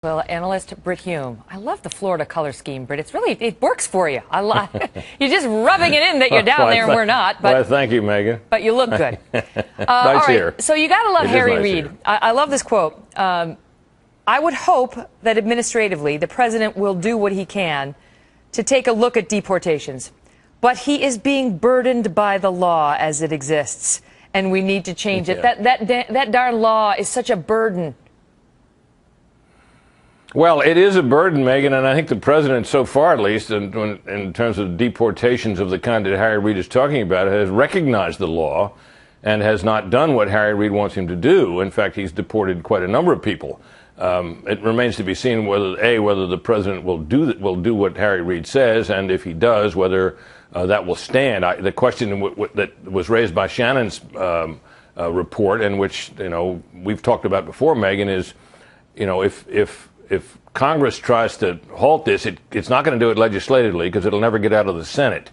Well, analyst Britt Hume. I love the Florida color scheme, Britt. It works for you. You're just rubbing it in that you're down there and we're not. But well, thank you, Megan. But you look good. Nice here. So you got to love Harry Reid. I love this quote. I would hope that administratively the president will do what he can to take a look at deportations. But he is being burdened by the law as it exists, and we need to change it. That darn law is such a burden. Well, it is a burden, Megan, and I think the president, so far at least, in terms of deportations of the kind that Harry Reid is talking about, has recognized the law and has not done what Harry Reid wants him to do. In fact, he's deported quite a number of people. It remains to be seen whether the president will do what Harry Reid says, and if he does, whether that will stand. The question that was raised by Shannon's report, and which we've talked about before, Megan, is if Congress tries to halt this, it's not going to do it legislatively because it'll never get out of the Senate.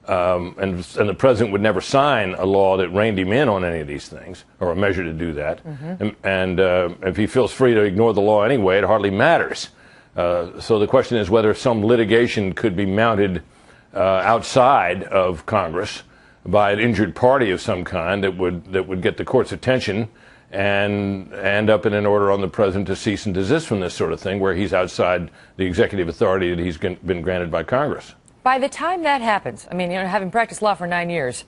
And the president would never sign a law that reined him in on any of these things, or a measure to do that. Mm-hmm. And if he feels free to ignore the law anyway, it hardly matters. So the question is whether some litigation could be mounted outside of Congress by an injured party of some kind that would get the court's attention and end up in an order on the president to cease and desist from this sort of thing, where he's outside the executive authority that he's been granted by Congress. By the time that happens, I mean, having practiced law for 9 years,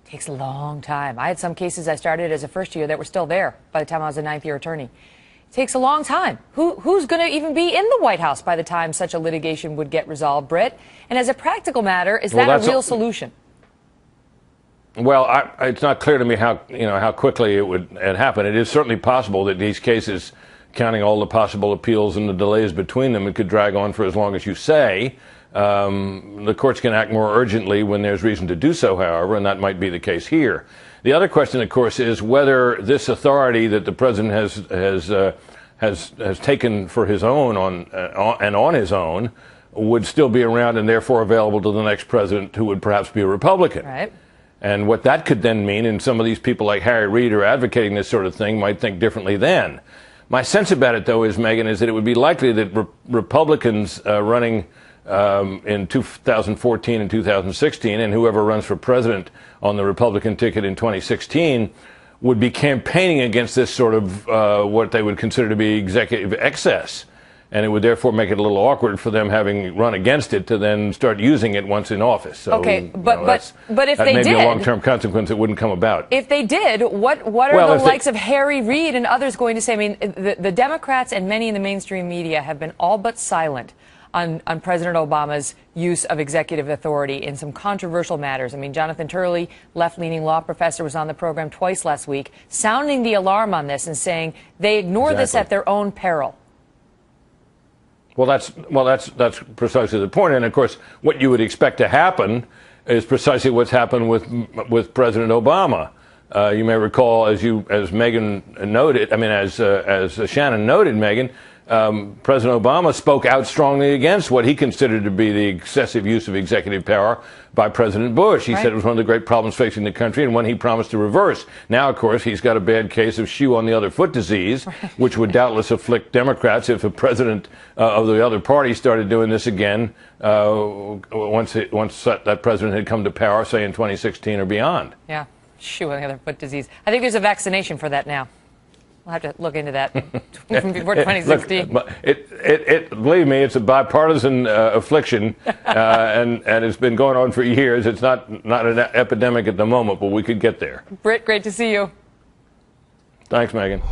it takes a long time. I had some cases I started as a first year that were still there by the time I was a ninth-year attorney. It takes a long time. Who's going to even be in the White House by the time such a litigation would get resolved, Britt? And as a practical matter, is that a real solution? Well, it's not clear to me how quickly it would happen. It is certainly possible that these cases, counting all the possible appeals and the delays between them, it could drag on for as long as you say. The courts can act more urgently when there's reason to do so, however, and that might be the case here. The other question, of course, is whether this authority that the president has taken for his own on his own would still be around and therefore available to the next president, who would perhaps be a Republican. Right. And what that could then mean, and some of these people like Harry Reid who are advocating this sort of thing might think differently then. My sense about it, though, is, Megan, is that it would be likely that Republicans running in 2014 and 2016, and whoever runs for president on the Republican ticket in 2016, would be campaigning against this sort of what they would consider to be executive excess. And it would therefore make it a little awkward for them, having run against it, to then start using it once in office. So, okay, but if they did, that may be a long-term consequence that wouldn't come about. If they did, what are the likes of Harry Reid and others going to say? I mean, the Democrats and many in the mainstream media have been all but silent on President Obama's use of executive authority in some controversial matters. I mean, Jonathan Turley, left-leaning law professor, was on the program twice last week, sounding the alarm on this and saying they ignore this at their own peril. Well, that's precisely the point. And of course, what you would expect to happen is precisely what's happened with President Obama. You may recall, as Megan noted, as Shannon noted, Megan, President Obama spoke out strongly against what he considered to be the excessive use of executive power by President Bush. He said it was one of the great problems facing the country, and one he promised to reverse. Now, of course, he's got a bad case of shoe on the other foot disease, which would doubtless afflict Democrats if a president of the other party started doing this again once that president had come to power, say in 2016 or beyond. Yeah, shoe on the other foot disease. I think there's a vaccination for that now. We'll have to look into that before 2016. Believe me, it's a bipartisan affliction, and it's been going on for years. It's not an epidemic at the moment, but we could get there. Britt, great to see you. Thanks, Megan.